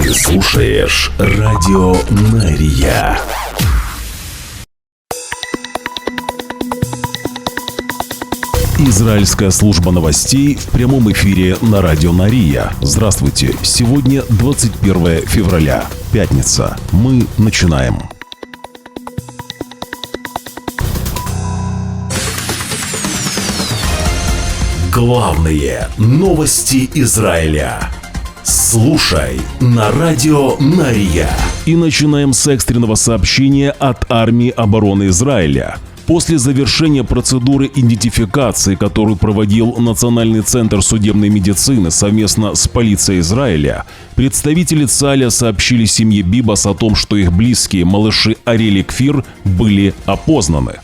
Ты слушаешь Радио Мария. Израильская служба новостей в прямом эфире на Радио Мария. Здравствуйте. Сегодня 21 февраля. Пятница. Мы начинаем. Главные новости Израиля. Слушай на Радио Мария. И начинаем с экстренного сообщения от Армии обороны Израиля. После завершения процедуры идентификации, которую проводил Национальный центр судебной медицины совместно с полицией Израиля, представители ЦАЛЯ сообщили семье Бибас о том, что их близкие, малыши Ариэль и Кфир, были опознаны.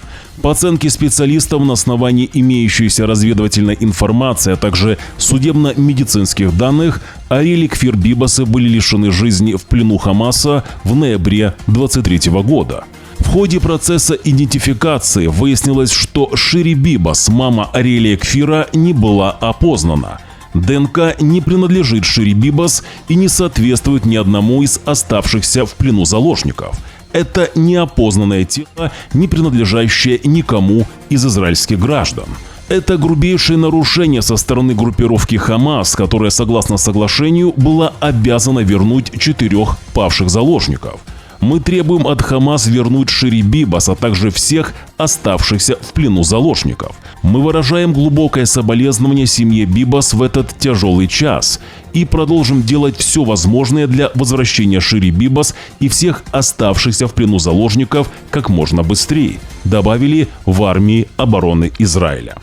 По оценке специалистов, на основании имеющейся разведывательной информации, а также судебно-медицинских данных, Ариэль и Кфир Бибасы были лишены жизни в плену Хамаса в ноябре 2023 года. В ходе процесса идентификации выяснилось, что Шири Бибас, мама Ариэля и Кфира, не была опознана. ДНК не принадлежит Шири Бибас и не соответствует ни одному из оставшихся в плену заложников. Это неопознанное тело, не принадлежащее никому из израильских граждан. Это грубейшее нарушение со стороны группировки Хамас, которая, согласно соглашению, была обязана вернуть 4 павших заложников. Мы требуем от Хамас вернуть Шири Бибас, а также всех оставшихся в плену заложников. Мы выражаем глубокое соболезнование семье Бибас в этот тяжелый час и продолжим делать все возможное для возвращения Шири Бибас и всех оставшихся в плену заложников как можно быстрее, добавили в Армии обороны Израиля.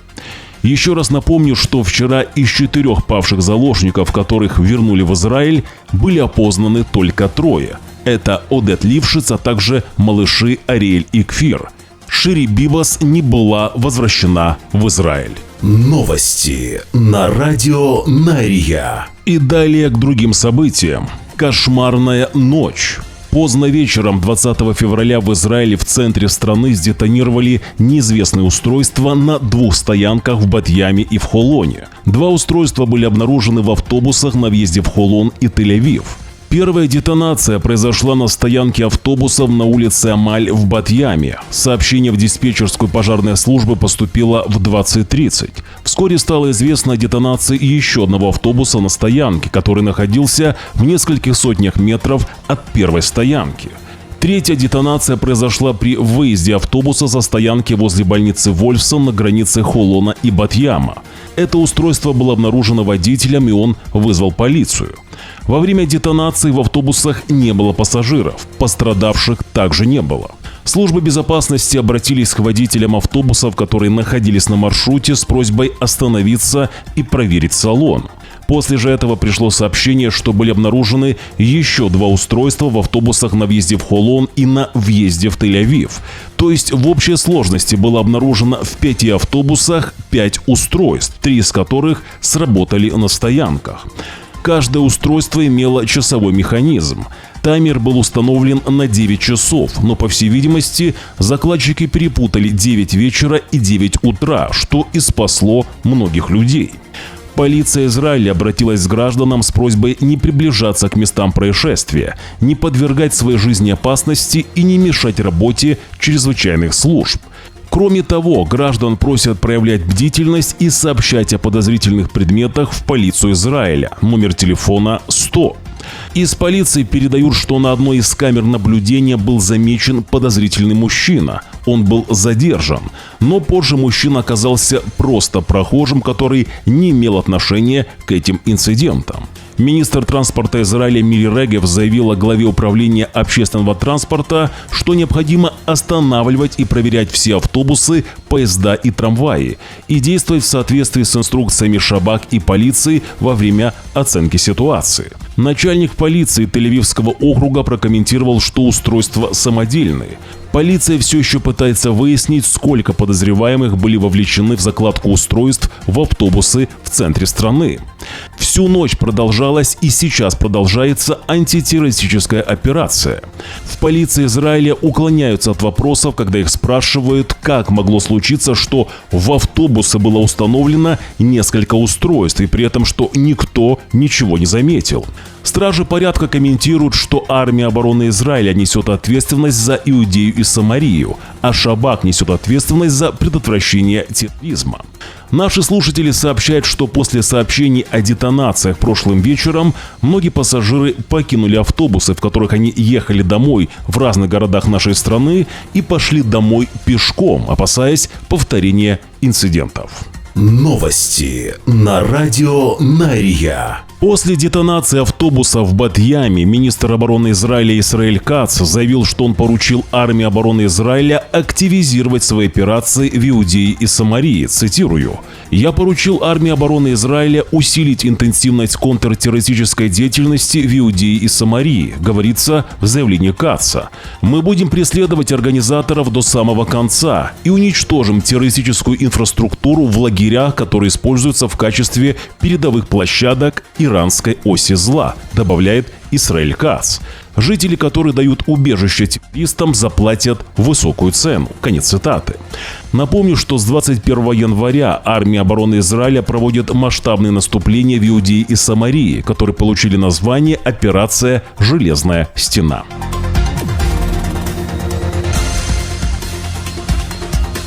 Еще раз напомню, что вчера из 4 павших заложников, которых вернули в Израиль, были опознаны только 3. Это Одет Лившиц, а также малыши Ариэль и Кфир. Шири Бибас не была возвращена в Израиль. Новости на Радио Мария. И далее к другим событиям. Кошмарная ночь. Поздно вечером 20 февраля в Израиле в центре страны сдетонировали неизвестные устройства на 2 стоянках в Бат-Яме и в Холоне. 2 устройства были обнаружены в автобусах на въезде в Холон и Тель-Авив. Первая детонация произошла на стоянке автобусов на улице Амаль в Бат-Яме. Сообщение в диспетчерскую пожарной службы поступило в 20:30. Вскоре стало известно о детонации еще одного автобуса на стоянке, который находился в нескольких сотнях метров от первой стоянки. Третья детонация произошла при выезде автобуса со стоянки возле больницы Вольфсон на границе Холона и Бат-Яма. Это устройство было обнаружено водителем, и он вызвал полицию. Во время детонации в автобусах не было пассажиров, пострадавших также не было. Службы безопасности обратились к водителям автобусов, которые находились на маршруте, с просьбой остановиться и проверить салон. После же этого пришло сообщение, что были обнаружены еще 2 устройства в автобусах на въезде в Холон и на въезде в Тель-Авив. То есть в общей сложности было обнаружено в 5 автобусах 5 устройств, 3 из которых сработали на стоянках. Каждое устройство имело часовой механизм. Таймер был установлен на 9 часов, но, по всей видимости, закладчики перепутали 9 вечера и 9 утра, что и спасло многих людей. Полиция Израиля обратилась к гражданам с просьбой не приближаться к местам происшествия, не подвергать своей жизни опасности и не мешать работе чрезвычайных служб. Кроме того, граждан просят проявлять бдительность и сообщать о подозрительных предметах в полицию Израиля. Номер телефона 100. Из полиции передают, что на одной из камер наблюдения был замечен подозрительный мужчина. Он был задержан, но позже мужчина оказался просто прохожим, который не имел отношения к этим инцидентам. Министр транспорта Израиля Мири Регев заявила главе управления общественного транспорта, что необходимо останавливать и проверять все автобусы, поезда и трамваи и действовать в соответствии с инструкциями Шабак и полиции во время оценки ситуации. Начальник полиции Тель-Авивского округа прокомментировал, что устройства самодельные. Полиция все еще пытается выяснить, сколько подозреваемых были вовлечены в закладку устройств в автобусы в центре страны. Всю ночь продолжалась и сейчас продолжается антитеррористическая операция. В полиции Израиля уклоняются от вопросов, когда их спрашивают, как могло случиться, что в автобусы было установлено несколько устройств, и при этом, что никто ничего не заметил. Стражи порядка комментируют, что армия обороны Израиля несет ответственность за Иудею и Самарию, а Шабак несет ответственность за предотвращение терроризма. Наши слушатели сообщают, что после сообщений о детонациях прошлым вечером многие пассажиры покинули автобусы, в которых они ехали домой в разных городах нашей страны, и пошли домой пешком, опасаясь повторения инцидентов. Новости на радио Нария. После детонации автобуса в Бат-Яме министр обороны Израиля Исраэль Кац заявил, что он поручил армии обороны Израиля активизировать свои операции в Иудее и Самарии. Цитирую: «Я поручил армии обороны Израиля усилить интенсивность контртеррористической деятельности в Иудее и Самарии», говорится в заявлении Каца. «Мы будем преследовать организаторов до самого конца и уничтожим террористическую инфраструктуру в лагерях, которые используются в качестве передовых площадок иранской оси зла», добавляет Исраэль Кац. «Жители, которые дают убежище террористам, заплатят высокую цену». Конец цитаты. Напомню, что с 21 января армия обороны Израиля проводит масштабные наступления в Иудее и Самарии, которые получили название «Операция Железная стена».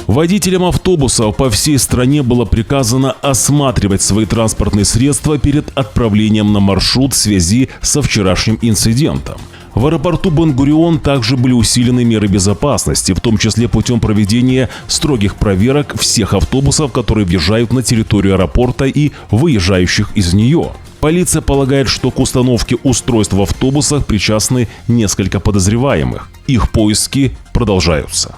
Водителям автобусов по всей стране было приказано осматривать свои транспортные средства перед отправлением на маршрут в связи со вчерашним инцидентом. В аэропорту Бен-Гурион также были усилены меры безопасности, в том числе путем проведения строгих проверок всех автобусов, которые въезжают на территорию аэропорта и выезжающих из нее. Полиция полагает, что к установке устройств в автобусах причастны несколько подозреваемых. Их поиски продолжаются.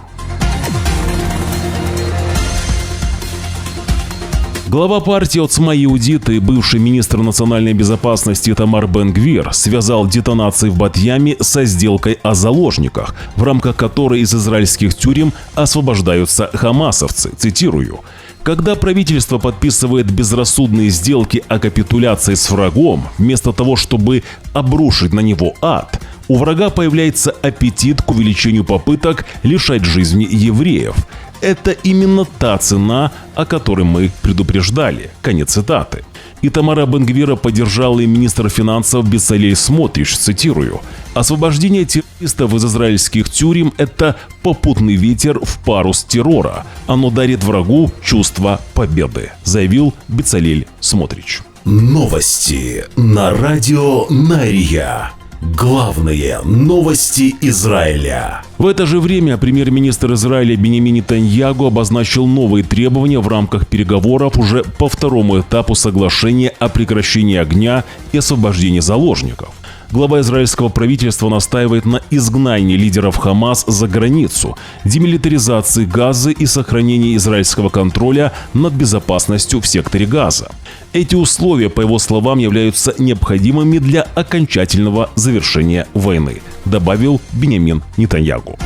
Глава партии Оцма Иудит и бывший министр национальной безопасности Итамар Бен-Гвир связал детонации в Бат-Яме со сделкой о заложниках, в рамках которой из израильских тюрем освобождаются хамасовцы. Цитирую: «Когда правительство подписывает безрассудные сделки о капитуляции с врагом, вместо того, чтобы обрушить на него ад, у врага появляется аппетит к увеличению попыток лишать жизни евреев. Это именно та цена, о которой мы предупреждали». Конец цитаты. Итамара Бен-Гвира поддержал и министр финансов Бецалель Смотрич, цитирую: «Освобождение террористов из израильских тюрем – это попутный ветер в парус террора. Оно дарит врагу чувство победы», заявил Бецалель Смотрич. Новости на радио Нария. Главные новости Израиля. В это же время премьер-министр Израиля Биньямин Нетаньяху обозначил новые требования в рамках переговоров уже по второму этапу соглашения о прекращении огня и освобождении заложников. Глава израильского правительства настаивает на изгнании лидеров Хамас за границу, демилитаризации Газы и сохранении израильского контроля над безопасностью в секторе Газа. Эти условия, по его словам, являются необходимыми для окончательного завершения войны, добавил Биньямин Нетаньяху.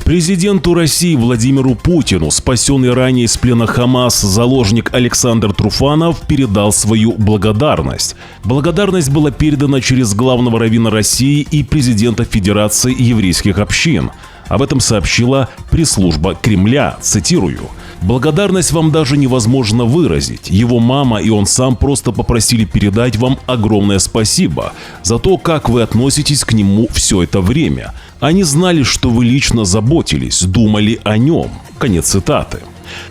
Президенту России Владимиру Путину, спасенный ранее из плена Хамас заложник Александр Труфанов, передал свою благодарность. Благодарность была передана через главного раввина России и президента Федерации еврейских общин. Об этом сообщила пресс-служба Кремля, цитирую: «Благодарность вам даже невозможно выразить. Его мама и он сам просто попросили передать вам огромное спасибо за то, как вы относитесь к нему все это время. Они знали, что вы лично заботились, думали о нем». Конец цитаты.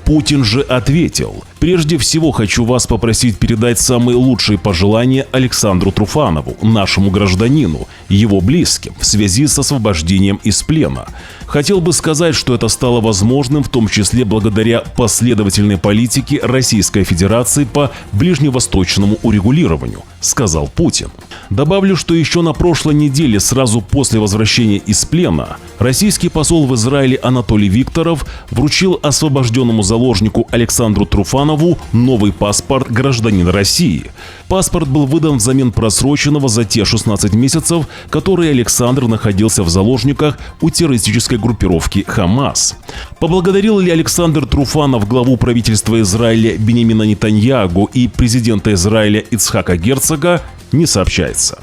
Путин же ответил: «Прежде всего хочу вас попросить передать самые лучшие пожелания Александру Труфанову, нашему гражданину, его близким, в связи с освобождением из плена. Хотел бы сказать, что это стало возможным в том числе благодаря последовательной политике Российской Федерации по ближневосточному урегулированию. сказал Путин. Добавлю, что еще на прошлой неделе, сразу после возвращения из плена, российский посол в Израиле Анатолий Викторов вручил освобожденному заложнику Александру Труфанову новый паспорт гражданина России. Паспорт был выдан взамен просроченного за те 16 месяцев, которые Александр находился в заложниках у террористической группировки «Хамас». Поблагодарил ли Александр Труфанов главу правительства Израиля Биньямина Нетаньяху и президента Израиля Ицхака Герцога, не сообщается.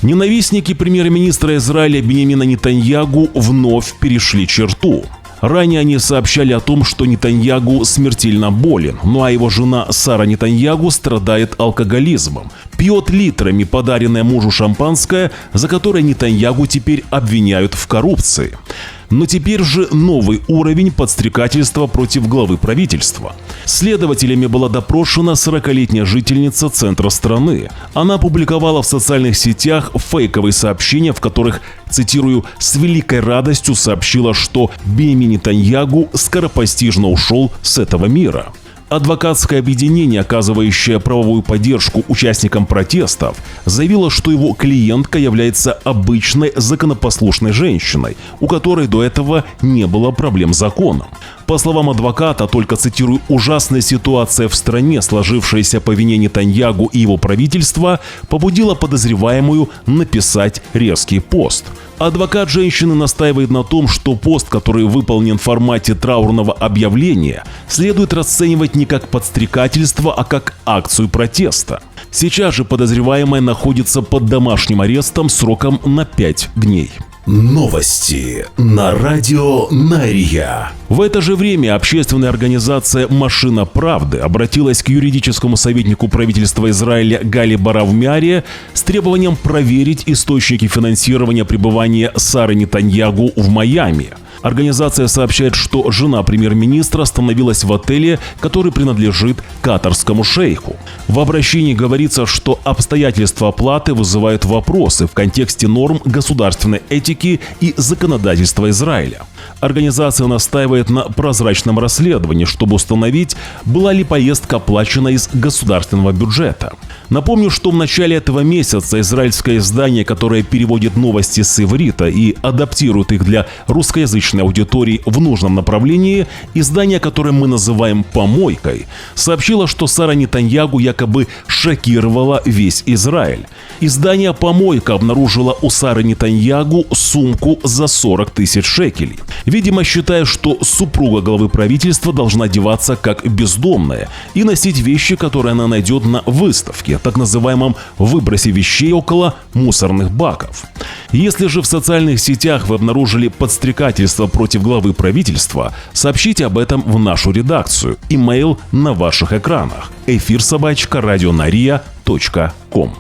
Ненавистники премьер-министра Израиля Биньямина Нетаньяху вновь перешли черту. Ранее они сообщали о том, что Нетаньяху смертельно болен, ну а его жена Сара Нетаньяху страдает алкоголизмом, пьет литрами подаренное мужу шампанское, за которое Нетаньяху теперь обвиняют в коррупции. Но теперь же новый уровень подстрекательства против главы правительства. Следователями была допрошена 40-летняя жительница центра страны. Она опубликовала в социальных сетях фейковые сообщения, в которых, цитирую, «с великой радостью сообщила, что Биньямин Нетаньяху скоропостижно ушел с этого мира». Адвокатское объединение, оказывающее правовую поддержку участникам протестов, заявило, что его клиентка является обычной законопослушной женщиной, у которой до этого не было проблем с законом. По словам адвоката, только, цитирую, «ужасная ситуация в стране, сложившаяся по вине Нетаньяху и его правительства, побудила подозреваемую написать резкий пост». Адвокат женщины настаивает на том, что пост, который выполнен в формате траурного объявления, следует расценивать не как подстрекательство, а как акцию протеста. Сейчас же подозреваемая находится под домашним арестом сроком на 5 дней. Новости на радио Нария. В это же время общественная организация «Машина правды» обратилась к юридическому советнику правительства Израиля Гали Баравмиаре с требованием проверить источники финансирования пребывания Сары Нетаньяху в Майами. Организация сообщает, что жена премьер-министра остановилась в отеле, который принадлежит катарскому шейху. В обращении говорится, что обстоятельства оплаты вызывают вопросы в контексте норм государственной этики и законодательства Израиля. Организация настаивает на прозрачном расследовании, чтобы установить, была ли поездка оплачена из государственного бюджета. Напомню, что в начале этого месяца израильское издание, которое переводит новости с иврита и адаптирует их для русскоязычной аудитории в нужном направлении, издание, которое мы называем «Помойкой», сообщило, что Сара Нетаньяху якобы шокировала весь Израиль. Издание «Помойка» обнаружило у Сары Нетаньяху сумку за 40 тысяч шекелей. Видимо, считая, что супруга главы правительства должна одеваться как бездомная и носить вещи, которые она найдет на выставке, так называемом выбросе вещей около мусорных баков. Если же в социальных сетях вы обнаружили подстрекательство против главы правительства, сообщите об этом в нашу редакцию. Имейл на ваших экранах. efir@radionaria.com.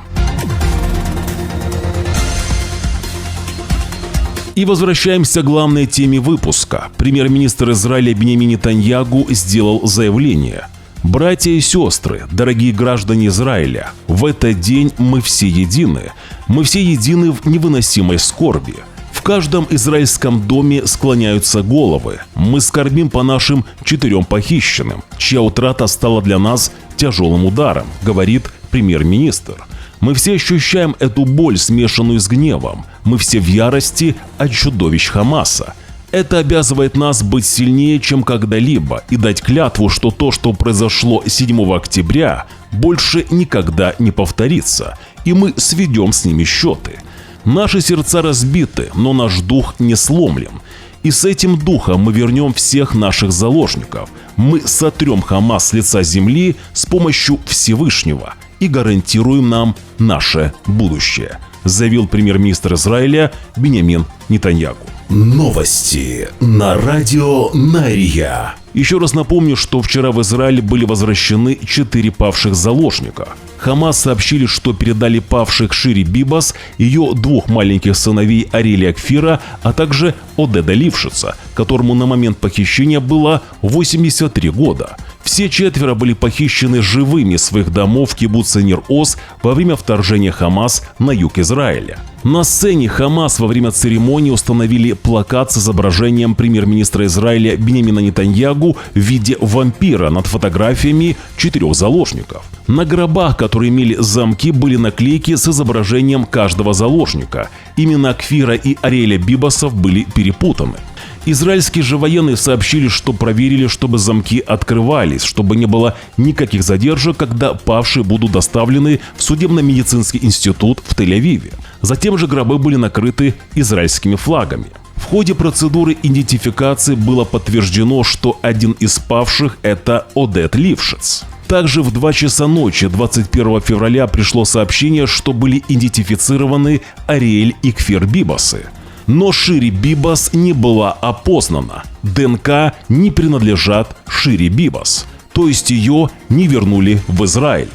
И возвращаемся к главной теме выпуска. Премьер-министр Израиля Биньямин Нетаньяху сделал заявление. «Братья и сестры, дорогие граждане Израиля, в этот день мы все едины. Мы все едины в невыносимой скорби. В каждом израильском доме склоняются головы. Мы скорбим по нашим 4 похищенным, чья утрата стала для нас тяжелым ударом», говорит премьер-министр. «Мы все ощущаем эту боль, смешанную с гневом. Мы все в ярости от чудовищ Хамаса. Это обязывает нас быть сильнее, чем когда-либо, и дать клятву, что то, что произошло 7 октября, больше никогда не повторится, и мы сведем с ними счеты. Наши сердца разбиты, но наш дух не сломлен. И с этим духом мы вернем всех наших заложников. Мы сотрем Хамас с лица земли с помощью Всевышнего и гарантируем нам наше будущее», заявил премьер-министр Израиля Биньямин Нетаньяху. Новости на радио Нария. Еще раз напомню, что вчера в Израиле были возвращены 4 павших заложника. Хамас сообщили, что передали павших Шири Бибас, ее 2 маленьких сыновей Ариэля и Акфира, а также Одеда Лившица, которому на момент похищения было 83 года. Все 4 были похищены живыми из своих домов в кибуце Нир-Оз во время вторжения Хамас на юг Израиля. На сцене Хамас во время церемонии установили плакат с изображением премьер-министра Израиля Биньямина Нетаньягу в виде вампира над фотографиями 4 заложников. На гробах, которые имели замки, были наклейки с изображением каждого заложника. Имена Кфира и Ариэля Бибасов были перепутаны. Израильские же военные сообщили, что проверили, чтобы замки открывались, чтобы не было никаких задержек, когда павшие будут доставлены в судебно-медицинский институт в Тель-Авиве. Затем же гробы были накрыты израильскими флагами. В ходе процедуры идентификации было подтверждено, что один из павших – это Одет Лившиц. Также в 2 часа ночи 21 февраля пришло сообщение, что были идентифицированы Ариэль и Кфир Бибасы. Но Шири Бибас не была опознана. ДНК не принадлежат Шири Бибас, то есть ее не вернули в Израиль.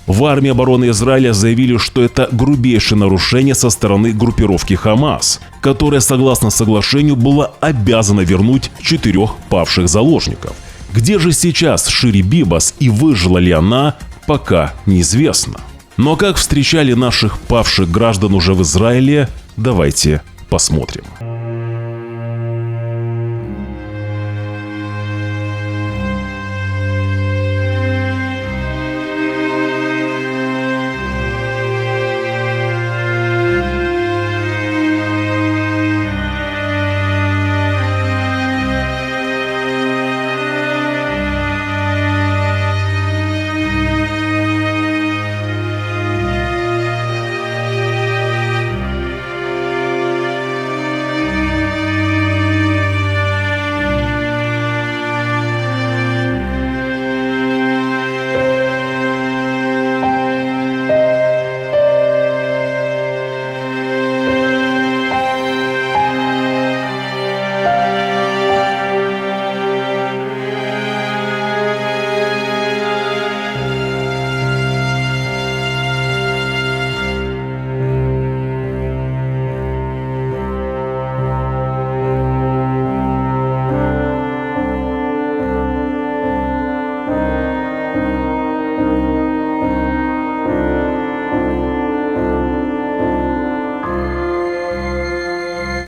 В армии обороны Израиля заявили, что это грубейшее нарушение со стороны группировки Хамас, которая, согласно соглашению, была обязана вернуть 4 павших заложников. Где же сейчас Шири Бибас и выжила ли она, пока неизвестно. Но как встречали наших павших граждан уже в Израиле, давайте посмотрим.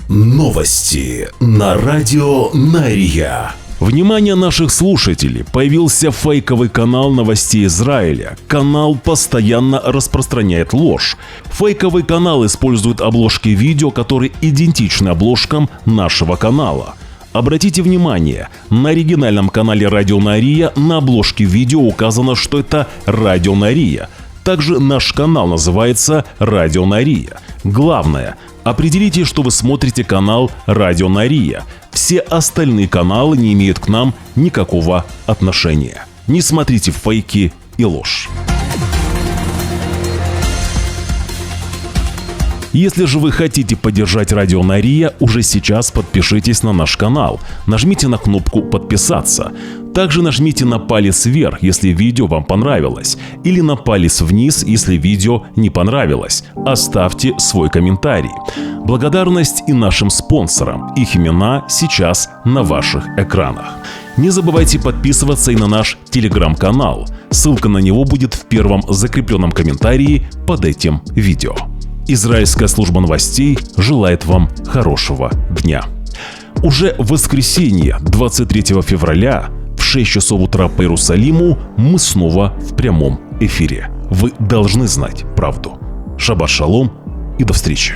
Новости на радио Нария. Внимание наших слушателей! Появился фейковый канал новостей Израиля. Канал постоянно распространяет ложь. Фейковый канал использует обложки видео, которые идентичны обложкам нашего канала. Обратите внимание, на оригинальном канале Радио Нария на обложке видео указано, что это Радио Нария. Также наш канал называется Радио Нария. Главное, определите, что вы смотрите канал Радио Нария. Все остальные каналы не имеют к нам никакого отношения. Не смотрите фейки и ложь. Если же вы хотите поддержать Радио Нария, уже сейчас подпишитесь на наш канал. Нажмите на кнопку «Подписаться». Также нажмите на палец вверх, если видео вам понравилось, или на палец вниз, если видео не понравилось. Оставьте свой комментарий. Благодарность и нашим спонсорам. Их имена сейчас на ваших экранах. Не забывайте подписываться и на наш телеграм-канал. Ссылка на него будет в первом закрепленном комментарии под этим видео. Израильская служба новостей желает вам хорошего дня. Уже в воскресенье, 23 февраля, в 6 часов утра по Иерусалиму мы снова в прямом эфире. Вы должны знать правду. Шаббат шалом и до встречи.